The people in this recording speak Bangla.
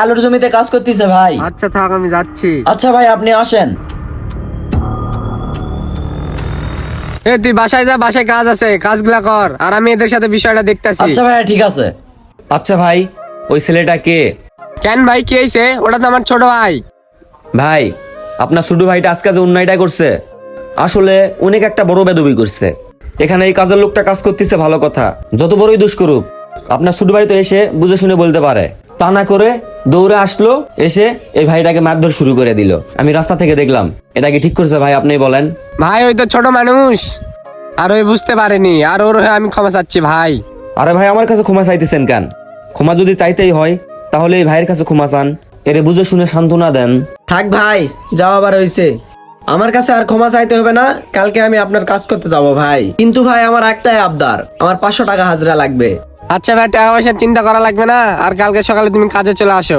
আলুর জমিতে কাজ করতেছে ভাই। আচ্ছা থাক, আমি যাচ্ছি। আচ্ছা ভাই আপনি আসেন। এ তুই বাসায় যা, বাসায় কাজ আছে, কাজগুলা কর, আর আমি এদের সাথে বিষয়টা দেখতাছি। আচ্ছা ভাই ঠিক আছে। আচ্ছা ভাই, ওই ছেলেটা কে? কেন ভাই, কি হয়েছে? ওটা তো আমার ছোট ভাই। ভাই, আপনার ছোট ভাইটা আজকে যে অন্যায়টা করছে, আসলে অনেক একটা বড় বেদবি করছে। এখানে এই কাজের লোকটা কাজ করতেছে ভালো কথা, যত বড়ই দোষ করুক আপনার ছোট ভাই তো এসে বুঝে শুনে বলতে পারে। তা না করে দৌড়ে আসলো, এসে এই ভাইটাকে মারধর শুরু করে দিল। আমি রাস্তা থেকে দেখলাম। এটা কি ঠিক করছে ভাই? আপনি বলেন। ভাই ওই তো ছোট মানুষ, আর ওই বুঝতে পারেনি, আর ওর হয়ে আমি ক্ষমা চাচ্ছি ভাই। আরে ভাই, আমার কাছে ক্ষমা চাইতেছেন কেন? ক্ষমা যদি চাইতেই হয় তাহলে এই ভাইয়ের কাছে ক্ষমা চান, এরে বুঝে শুনে সান্ত্বনা দেন। থাক ভাই, যাও, আবার হয়েছে। আমার কাছে আর ক্ষমা চাইতে হবে না, কালকে আমি আপনার কাজ করতে যাব ভাই। কিন্তু ভাই আমার একটাই আবদার, আমার 500 টাকা হাজরা লাগবে। আচ্ছা ভাই, টাকা পয়সার চিন্তা করা লাগবে না, আর কালকে সকালে তুমি কাজে চলে আসো।